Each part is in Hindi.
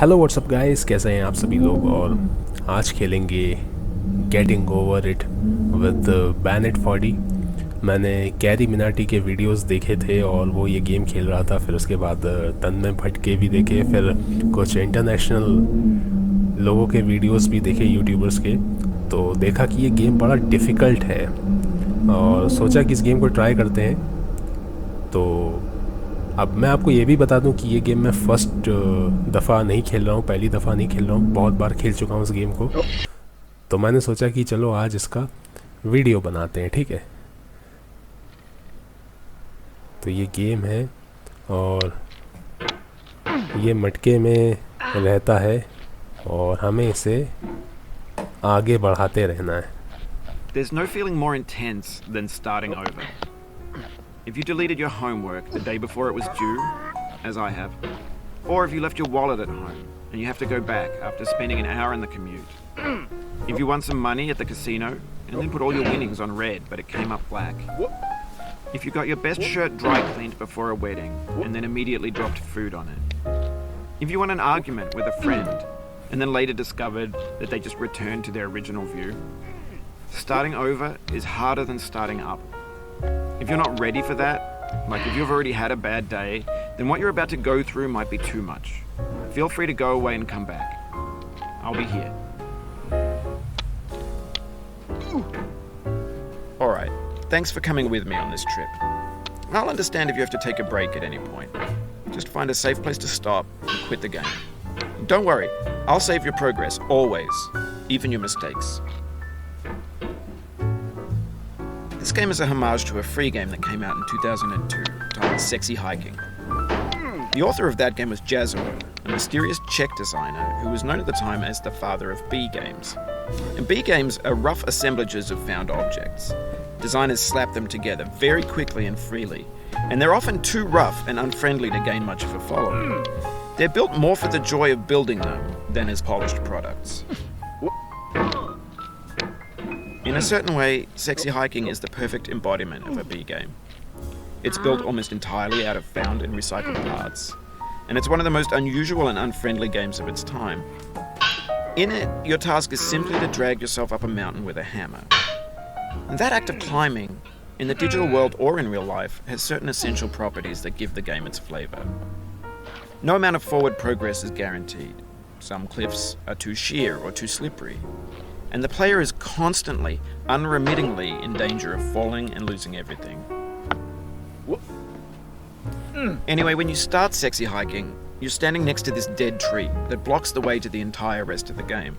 हेलो व्हाट्सअप गाइस, कैसे हैं आप सभी लोग। और आज खेलेंगे getting over it with Bennett Foddy. मैंने कैरी मिनाटी के वीडियोस देखे थे और वो ये गेम खेल रहा था। फिर उसके बाद तन में भटके भी देखे, फिर कुछ इंटरनेशनल लोगों के वीडियोस भी देखे यूट्यूबर्स के। तो देखा कि ये गेम बड़ा डिफ़िकल्ट है और सोचा कि इस गेम को ट्राई करते हैं। तो अब मैं आपको ये भी बता दूं कि ये गेम मैं फ़र्स्ट दफ़ा नहीं खेल रहा हूँ, पहली दफ़ा नहीं खेल रहा हूँ, बहुत बार खेल चुका हूँ इस गेम को। तो मैंने सोचा कि चलो आज इसका वीडियो बनाते हैं, ठीक है। तो ये गेम है और ये मटके में रहता है और हमें इसे आगे बढ़ाते रहना है। There's no feeling more intense than starting over. If you deleted your homework the day before it was due, as I have, or if you left your wallet at home and you have to go back after spending an hour in the commute. If you won some money at the casino and then put all your winnings on red but it came up black. If you got your best shirt dry cleaned before a wedding and then immediately dropped food on it. If you won an argument with a friend and then later discovered that they just returned to their original view. Starting over is harder than starting up. If you're not ready for that, like if you've already had a bad day, then what you're about to go through might be too much. Feel free to go away and come back. I'll be here. Alright, thanks for coming with me on this trip. I'll understand if you have to take a break at any point. Just find a safe place to stop and quit the game. Don't worry, I'll save your progress, always, even your mistakes. This game is a homage to a free game that came out in 2002 titled Sexy Hiking. The author of that game was Jazzo, a mysterious Czech designer who was known at the time as the father of B games. And B games are rough assemblages of found objects. Designers slap them together very quickly and freely, and they're often too rough and unfriendly to gain much of a following. They're built more for the joy of building them than as polished products. In a certain way, Sexy Hiking is the perfect embodiment of a B game. It's built almost entirely out of found and recycled parts, and it's one of the most unusual and unfriendly games of its time. In it, your task is simply to drag yourself up a mountain with a hammer. And that act of climbing, in the digital world or in real life, has certain essential properties that give the game its flavor. No amount of forward progress is guaranteed. Some cliffs are too sheer or too slippery. And the player is constantly, unremittingly in danger of falling and losing everything. Anyway, when you start Sexy Hiking, you're standing next to this dead tree that blocks the way to the entire rest of the game.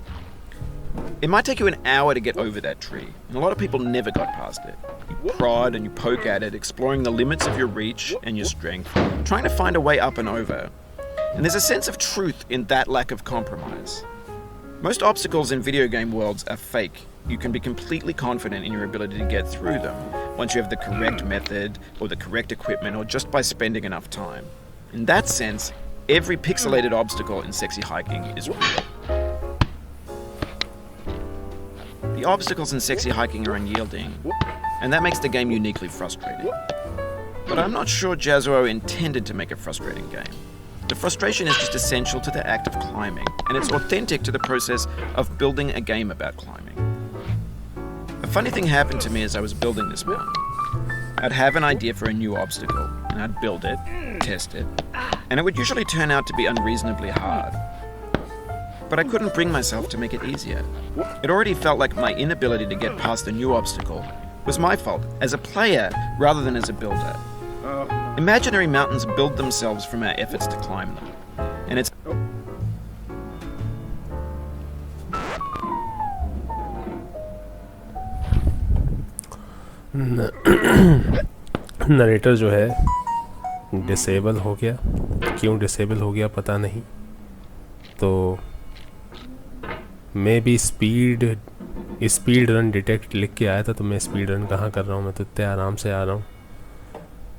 It might take you an hour to get over that tree, and a lot of people never got past it. You prod and you poke at it, exploring the limits of your reach and your strength, trying to find a way up and over. And there's a sense of truth in that lack of compromise. Most obstacles in video game worlds are fake. You can be completely confident in your ability to get through them once you have the correct method or the correct equipment or just by spending enough time. In that sense, every pixelated obstacle in Sexy Hiking is real. The obstacles in Sexy Hiking are unyielding, and that makes the game uniquely frustrating. But I'm not sure Jazzo intended to make a frustrating game. The frustration is just essential to the act of climbing, and it's authentic to the process of building a game about climbing. A funny thing happened to me as I was building this mountain. I'd have an idea for a new obstacle, and I'd build it, test it, and it would usually turn out to be unreasonably hard. But I couldn't bring myself to make it easier. It already felt like my inability to get past the new obstacle was my fault as a player rather than as a builder. Imaginary mountains build themselves from our efforts to climb them. And it's... narrator जो है डिसेबल हो गया। क्यों डिसेबल हो गया पता नहीं। तो मैं भी स्पीड रन डिटेक्ट लिख के आया था, तो मैं स्पीड रन कहाँ कर रहा हूँ। मैं तो इतने आराम से आ रहा हूँ,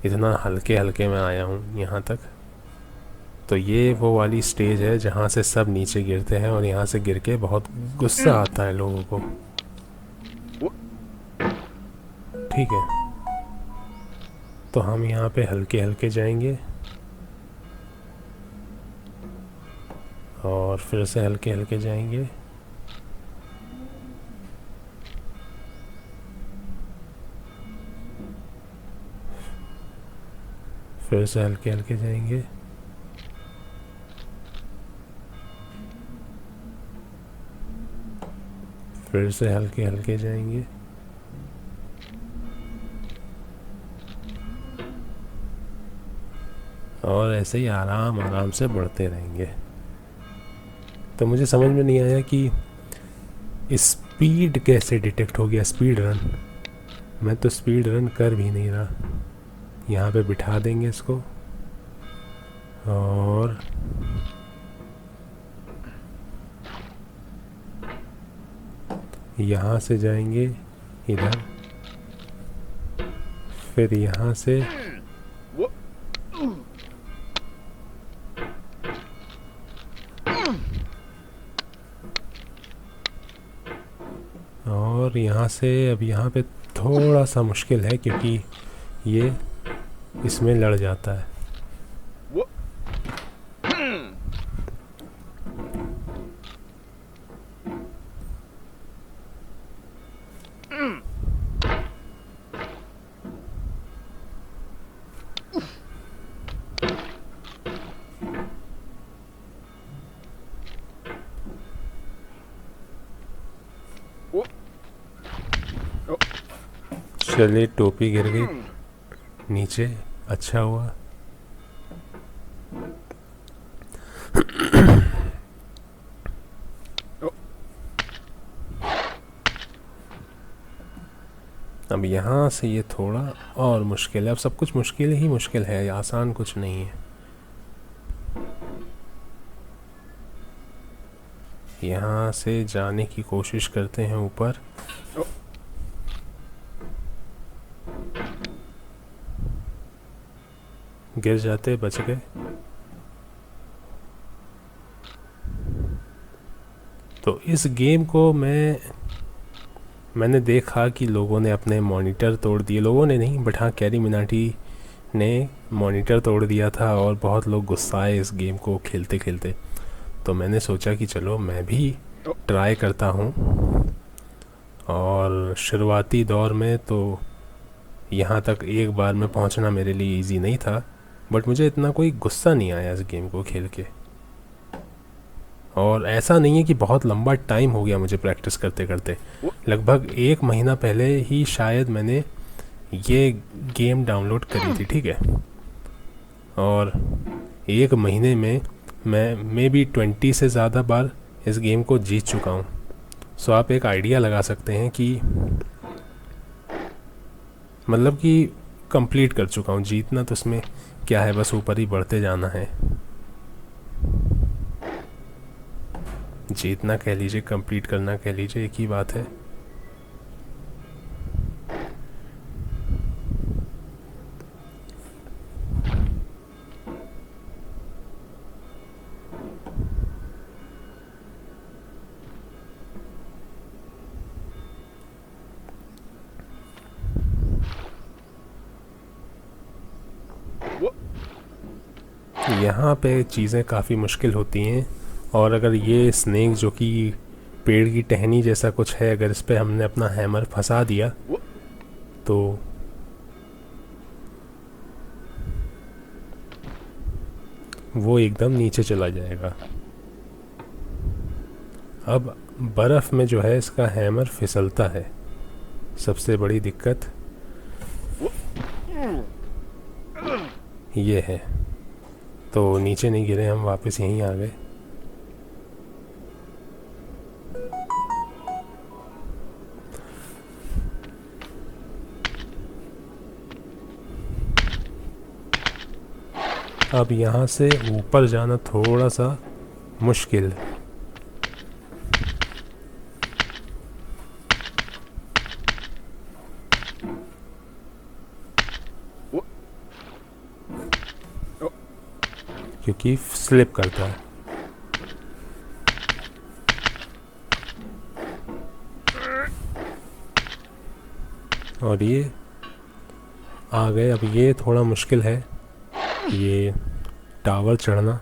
इतना हल्के हल्के में आया हूँ यहाँ तक। तो ये वो वाली स्टेज है जहाँ से सब नीचे गिरते हैं और यहाँ से गिर के बहुत गुस्सा आता है लोगों को, ठीक है। तो हम यहाँ पे हल्के हल्के जाएंगे और फिर से हल्के हल्के जाएंगे। फिर से हल्के हल्के जाएंगे। फिर से हल्के हल्के जाएंगे। और ऐसे ही आराम आराम से बढ़ते रहेंगे। तो मुझे समझ में नहीं आया कि स्पीड कैसे डिटेक्ट हो गया, स्पीड रन। मैं तो स्पीड रन कर भी नहीं रहा। यहाँ पे बिठा देंगे इसको और यहाँ से जाएंगे इधर, फिर यहाँ से और यहाँ से। अब यहाँ पे थोड़ा सा मुश्किल है क्योंकि ये इसमें लड़ जाता है। चलिए, टोपी गिर गई नीचे, अच्छा हुआ। अब यहाँ से ये थोड़ा और मुश्किल है। अब सब कुछ मुश्किल ही मुश्किल है, आसान कुछ नहीं है। यहाँ से जाने की कोशिश करते हैं ऊपर। गिर जाते, बच गए। तो इस गेम को मैंने देखा कि लोगों ने अपने मॉनिटर तोड़ दिए। लोगों ने नहीं, बट हाँ, कैरी मिनाटी ने मॉनिटर तोड़ दिया था और बहुत लोग गुस्साए इस गेम को खेलते खेलते। तो मैंने सोचा कि चलो मैं भी ट्राई करता हूँ। और शुरुआती दौर में तो यहाँ तक एक बार में पहुँचना मेरे लिए इजी नहीं था, बट मुझे इतना कोई गुस्सा नहीं आया इस गेम को खेल के। और ऐसा नहीं है कि बहुत लंबा टाइम हो गया मुझे प्रैक्टिस करते करते। लगभग 1 महीना पहले ही शायद मैंने ये गेम डाउनलोड करी थी, ठीक है। और 1 महीने में मैं मे बी 20 से ज़्यादा बार इस गेम को जीत चुका हूँ। सो आप एक आइडिया लगा सकते हैं कि मतलब कि कंप्लीट कर चुका हूँ। जीतना तो इसमें क्या है, बस ऊपर ही बढ़ते जाना है। जीतना कह लीजिए, कंप्लीट करना कह लीजिए, एक ही बात है। यहाँ पे चीज़ें काफ़ी मुश्किल होती हैं। और अगर ये स्नेक जो कि पेड़ की टहनी जैसा कुछ है, अगर इस पे हमने अपना हैमर फंसा दिया तो वो एकदम नीचे चला जाएगा। अब बर्फ़ में जो है इसका हैमर फिसलता है, सबसे बड़ी दिक्कत ये है। तो नीचे नहीं गिरे हम, वापस यहीं आ गए। अब यहाँ से ऊपर जाना थोड़ा सा मुश्किल। क्योंकि स्लिप करता है। और ये आ गए। अब ये थोड़ा मुश्किल है, ये टावर चढ़ना।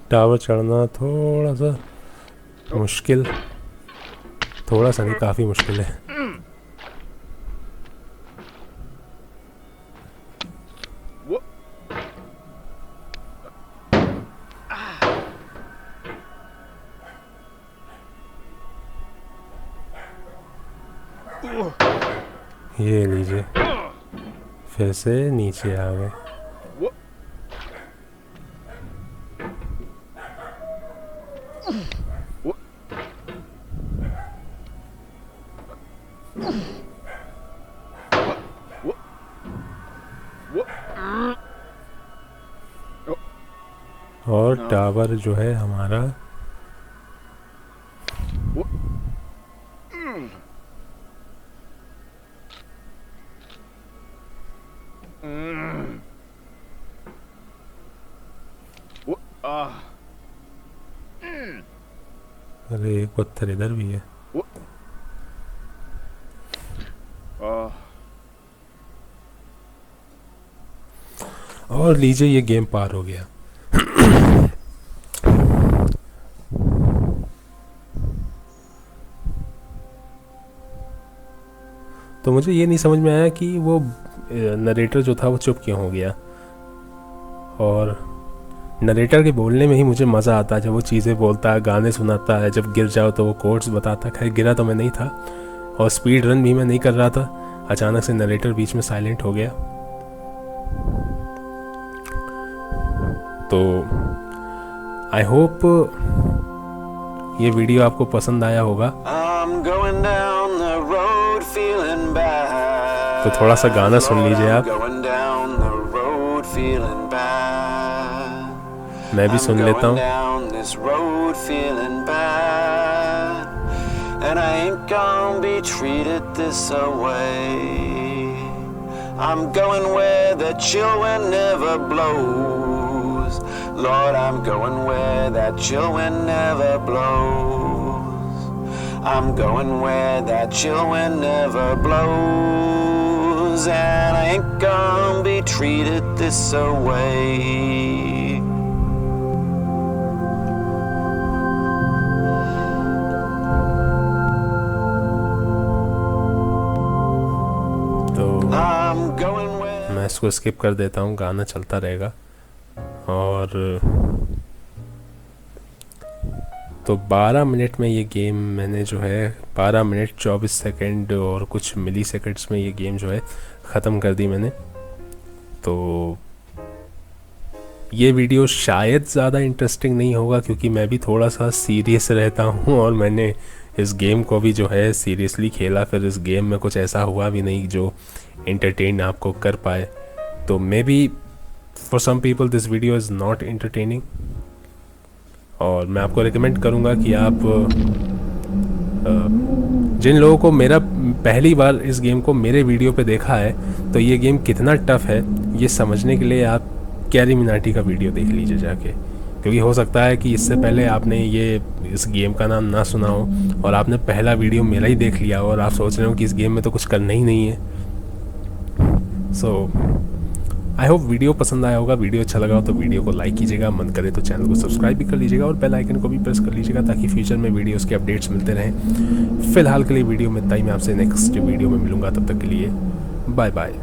टावर चढ़ना थोड़ा सा मुश्किल, थोड़ा सा नहीं, काफ़ी मुश्किल है। ये लीजिए, फिर से नीचे आ गए। और टावर जो है हमारा अरे एक पत्थर इधर भी है। और लीजिए, ये गेम पार हो गया। तो मुझे ये नहीं समझ में आया कि वो नरेटर जो था वो चुप क्यों हो गया। और नरेटर के बोलने में ही मुझे मज़ा आता है, जब वो चीज़ें बोलता है, गाने सुनाता है, जब गिर जाओ तो वो कोड्स बताता। खैर गिरा तो मैं नहीं था और स्पीड रन भी मैं नहीं कर रहा था। अचानक से नरेटर बीच में साइलेंट हो गया। तो आई होप ये वीडियो आपको पसंद आया होगा। तो थोड़ा सा गाना सुन लीजिए आप, मैं भी सुन लेता हूँ। And I ain't gonna be treated this way. I'm going where the chill wind never blows. Lord, I'm going where that chill wind never blows. I'm going where that chill wind never blows. And I ain't gonna be treated this way. मैं इसको स्किप कर देता हूँ, गाना चलता रहेगा। और तो 12 मिनट में ये गेम मैंने जो है 12 मिनट 24 सेकंड और कुछ मिली सेकंड्स में ये गेम जो है ख़त्म कर दी मैंने। तो ये वीडियो शायद ज़्यादा इंटरेस्टिंग नहीं होगा क्योंकि मैं भी थोड़ा सा सीरियस रहता हूँ और मैंने इस गेम को भी जो है सीरियसली खेला। फिर इस गेम में कुछ ऐसा हुआ भी नहीं जो एंटरटेन आपको कर पाए। तो may be for some people this video is not entertaining. और मैं आपको रिकमेंड करूँगा कि आप जिन लोगों को मेरा पहली बार इस गेम को मेरे वीडियो पे देखा है तो ये गेम कितना टफ़ है ये समझने के लिए आप कैरी मिनाटी का वीडियो देख लीजिए जाके। क्योंकि हो सकता है कि इससे पहले आपने ये इस गेम का नाम ना सुना हो और आपने पहला वीडियो मेरा ही देख लिया हो और आप सोच रहे हो कि इस गेम में तो कुछ करना ही नहीं है। सो आई होप वीडियो पसंद आया होगा। वीडियो अच्छा लगा हो तो वीडियो को लाइक कीजिएगा, मन करे तो चैनल को सब्सक्राइब भी कर लीजिएगा और बेल आइकन को भी प्रेस कर लीजिएगा ताकि फ्यूचर में वीडियोस के अपडेट्स मिलते रहें। फिलहाल के लिए वीडियो में इतना ही। मैं आपसे नेक्स्ट वीडियो में मिलूंगा, तब तक के लिए बाय बाय।